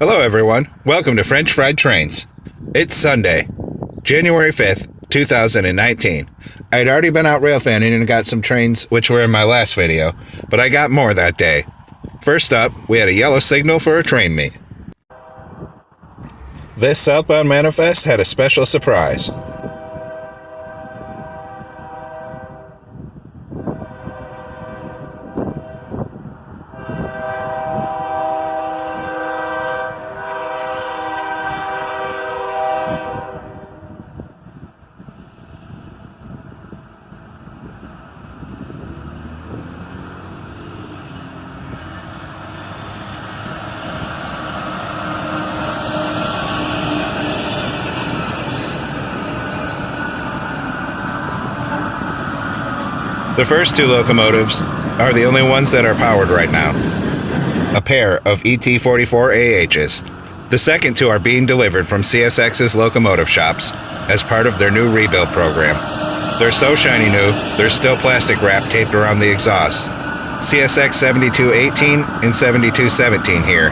Hello everyone, welcome to French Fried Trains. It's Sunday, January 5th, 2019. I'd already been out rail fanning and got some trains which were in my last video, but I got more that day. First up, we had a yellow signal for a train meet. This southbound manifest had a special surprise. The first two locomotives are the only ones that are powered right now. A pair of ET44AHs. The second two are being delivered from CSX's locomotive shops as part of their new rebuild program. They're so shiny new, there's still plastic wrap taped around the exhausts. CSX 7218 and 7217 here.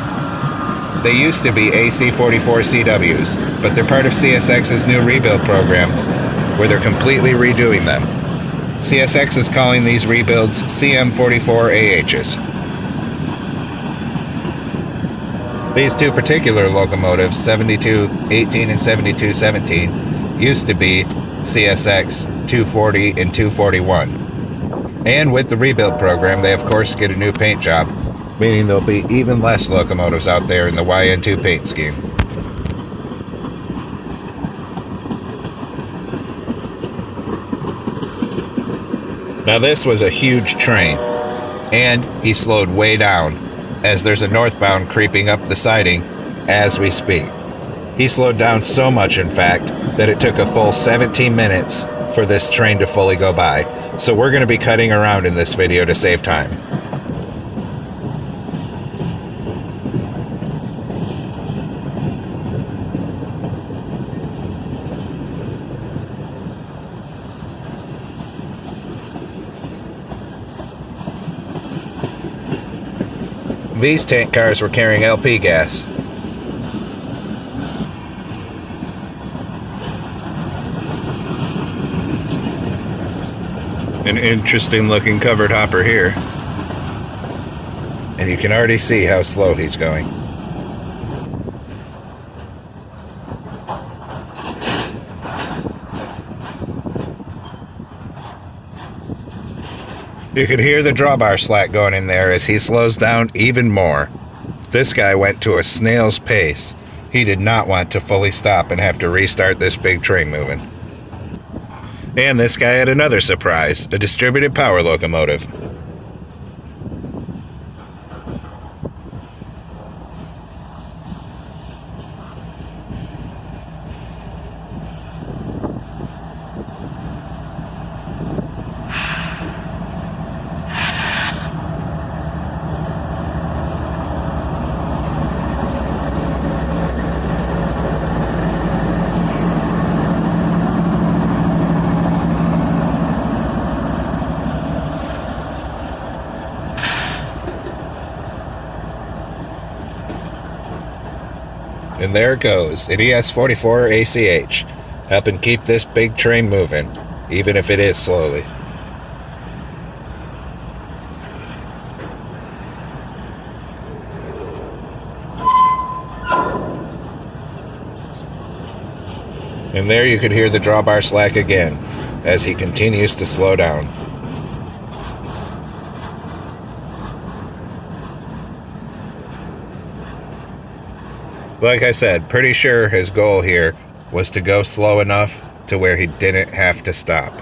They used to be AC44CWs, but they're part of CSX's new rebuild program where they're completely redoing them. CSX is calling these rebuilds Cm44ahs. These two particular locomotives, 7218 and 7217, used to be CSX 240 and 241. And with the rebuild program, they of course get a new paint job, meaning there'll be even less locomotives out there in the YN2 paint scheme. Now this was a huge train, and he slowed way down, as there's a northbound creeping up the siding as we speak. He slowed down so much, in fact, that it took a full 17 minutes for this train to fully go by. So we're going to be cutting around in this video to save time. These tank cars were carrying LP gas. An interesting looking covered hopper here. And you can already see how slow he's going. You could hear the drawbar slack going in there as he slows down even more. This guy went to a snail's pace. He did not want to fully stop and have to restart this big train moving. And this guy had another surprise, a distributed power locomotive. And there it goes, an ES44ACH, helping keep this big train moving, even if it is slowly. And there you could hear the drawbar slack again, as he continues to slow down. Like I said, pretty sure his goal here was to go slow enough to where he didn't have to stop.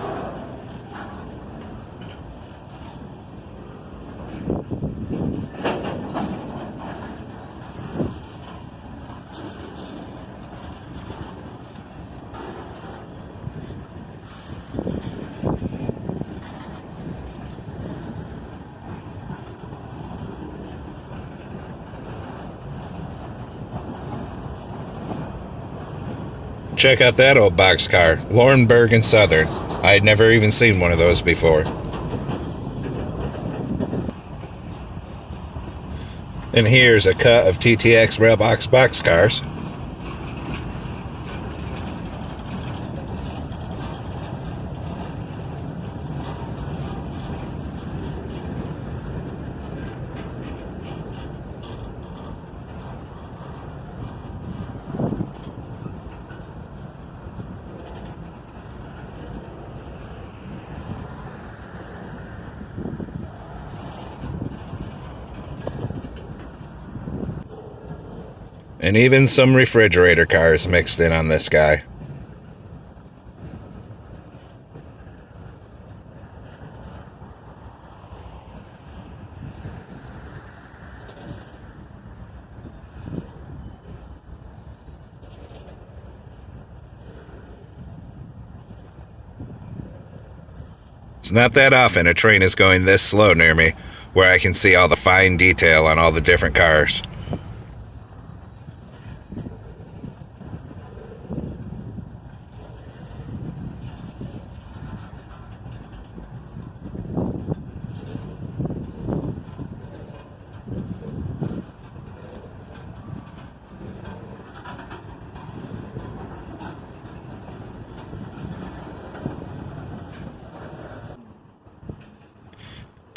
Check out that old boxcar, Laurinburg and Southern. I had never even seen one of those before. And here's a cut of TTX Railbox boxcars. And even some refrigerator cars mixed in on this guy. It's not that often a train is going this slow near me, where I can see all the fine detail on all the different cars.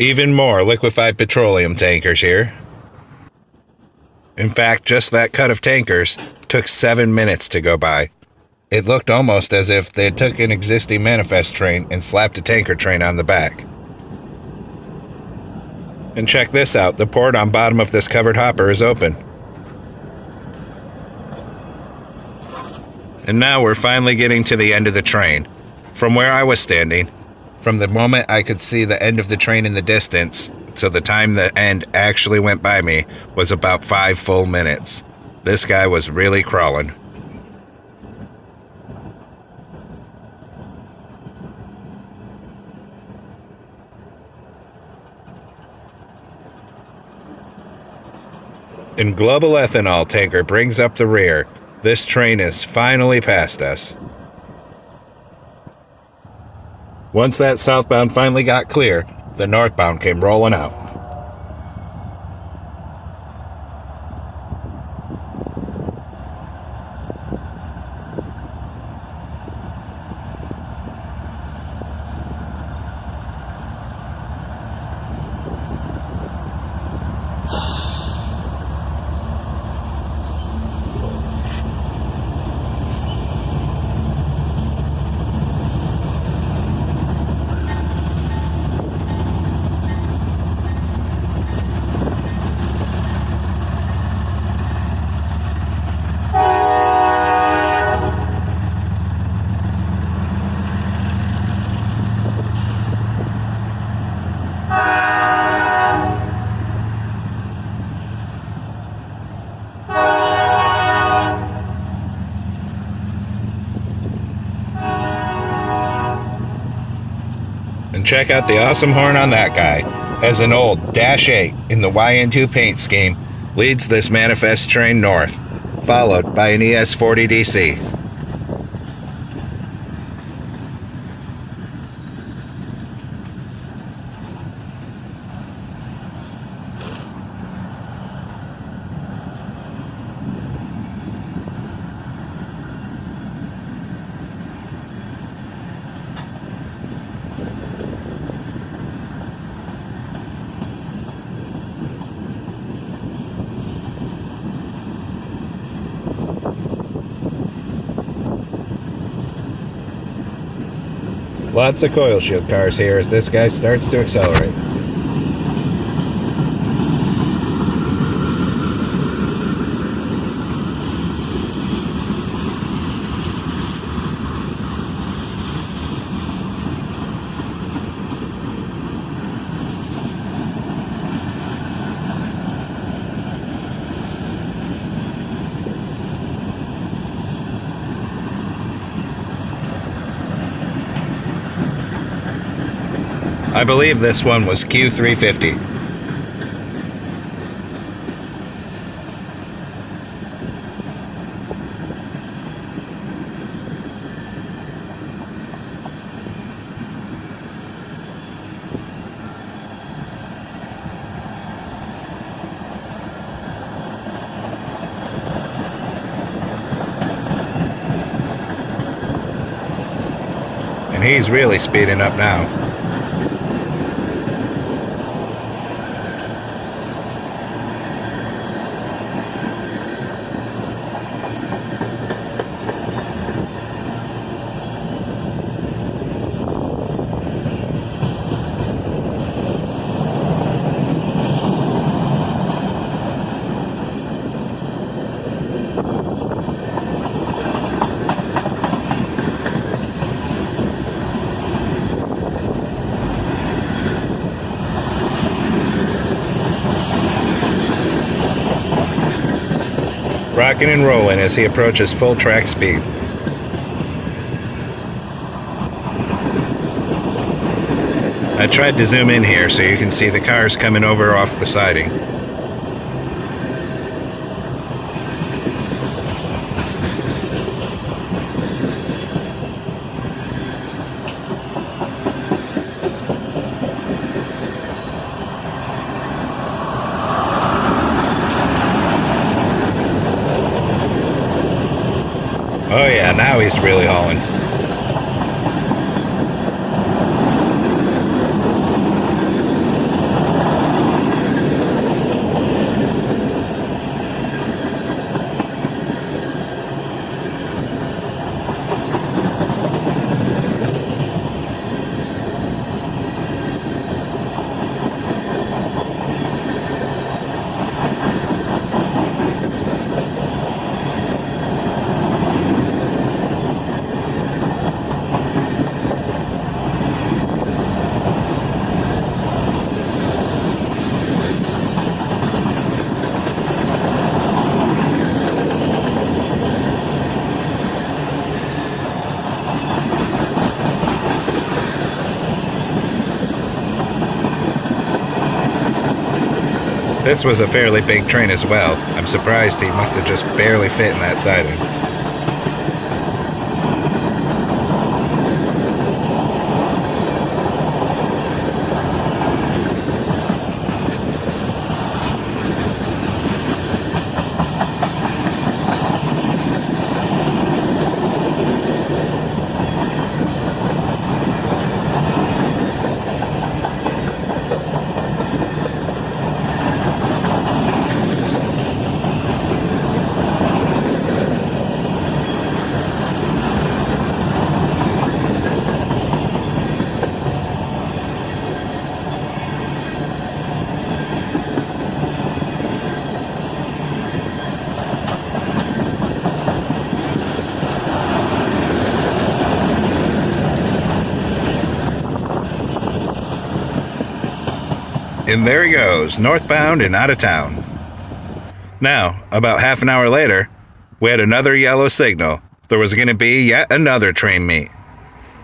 Even more liquefied petroleum tankers here. In fact, just that cut of tankers took 7 minutes to go by. It looked almost as if they took an existing manifest train and slapped a tanker train on the back. And check this out, the port on bottom of this covered hopper is open. And now we're finally getting to the end of the train. From where I was standing, from the moment I could see the end of the train in the distance to the time the end actually went by me was about 5 full minutes. This guy was really crawling. And Global Ethanol tanker brings up the rear. This train is finally past us. Once that southbound finally got clear, the northbound came rolling out. And check out the awesome horn on that guy, as an old Dash 8 in the YN2 paint scheme leads this manifest train north, followed by an ES40DC. Lots of coil shield cars here as this guy starts to accelerate. I believe this one was Q350. He's really speeding up now. Rocking and rolling as he approaches full track speed. I tried to zoom in here so you can see the cars coming over off the siding. Oh yeah, now he's really hauling. This was a fairly big train as well. I'm surprised he must have just barely fit in that siding. And there he goes, northbound and out of town. Now, about half an hour later, we had another yellow signal. There was going to be yet another train meet.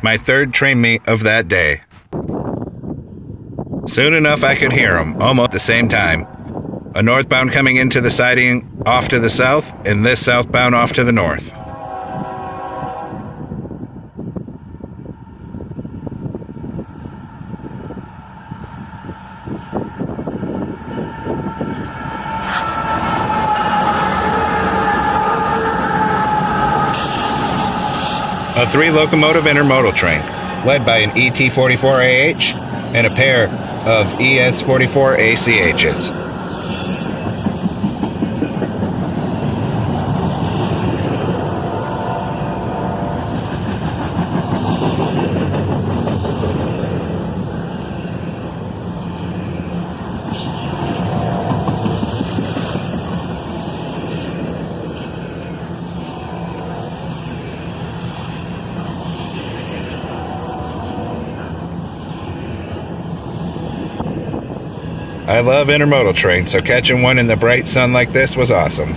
My third train meet of that day. Soon enough I could hear them, almost at the same time. A northbound coming into the siding off to the south, and this southbound off to the north. A 3-locomotive intermodal train, led by an ET44AH and a pair of ES44ACHs. I love intermodal trains, so catching one in the bright sun like this was awesome.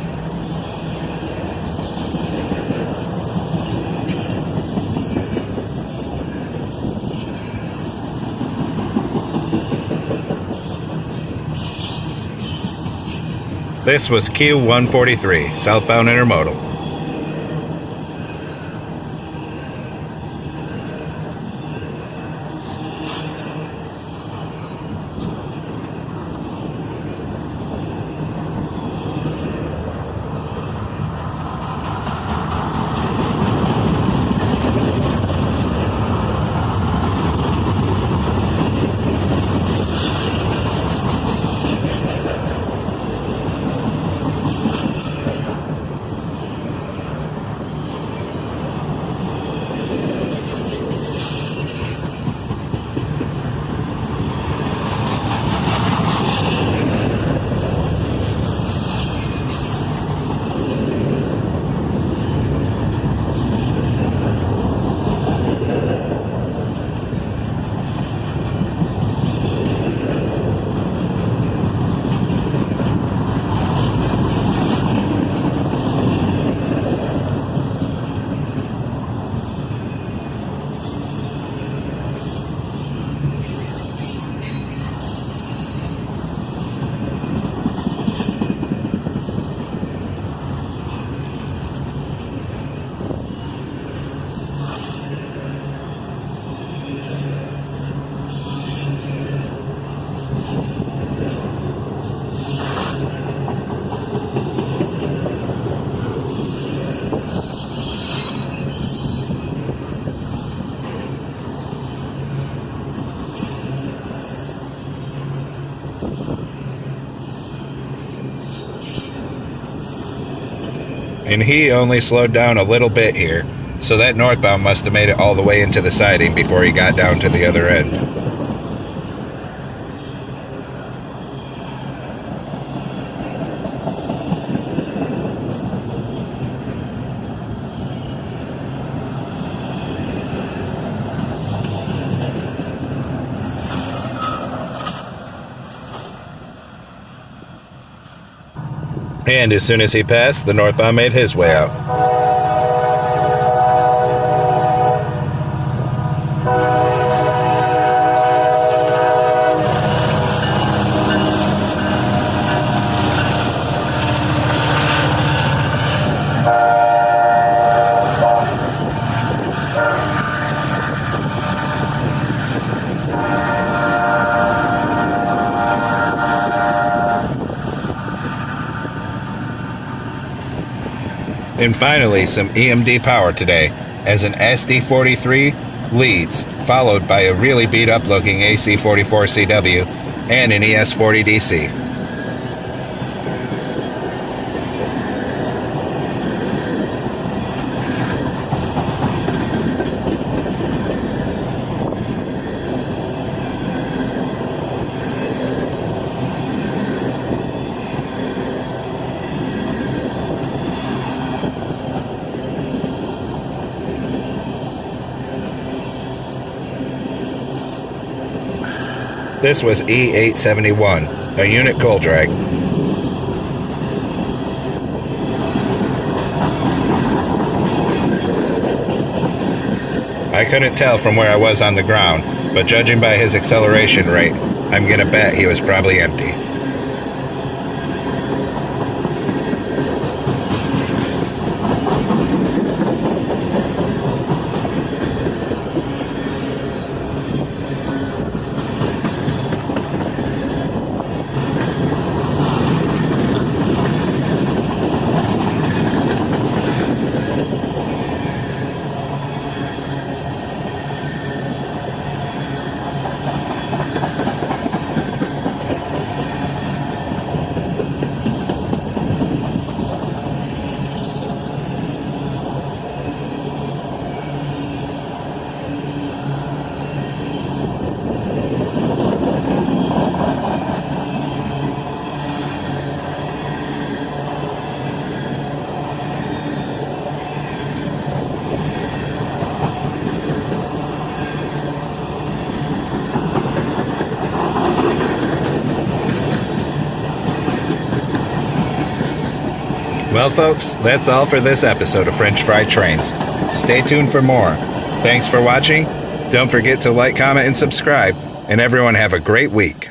This was Q143, southbound intermodal. and he only slowed down a little bit here, so that northbound must have made it all the way into the siding before he got down to the other end. And as soon as he passed, the northbound made his way out. And finally, some EMD power today, as an SD43 leads, followed by a really beat-up looking AC44CW and an ES40DC. This was E871, a unit coal drag. I couldn't tell from where I was on the ground, but judging by his acceleration rate, I'm gonna bet he was probably empty. Well, folks, that's all for this episode of French Fried Trains. Stay tuned for more. Thanks for watching. Don't forget to like, comment, and subscribe. And everyone have a great week.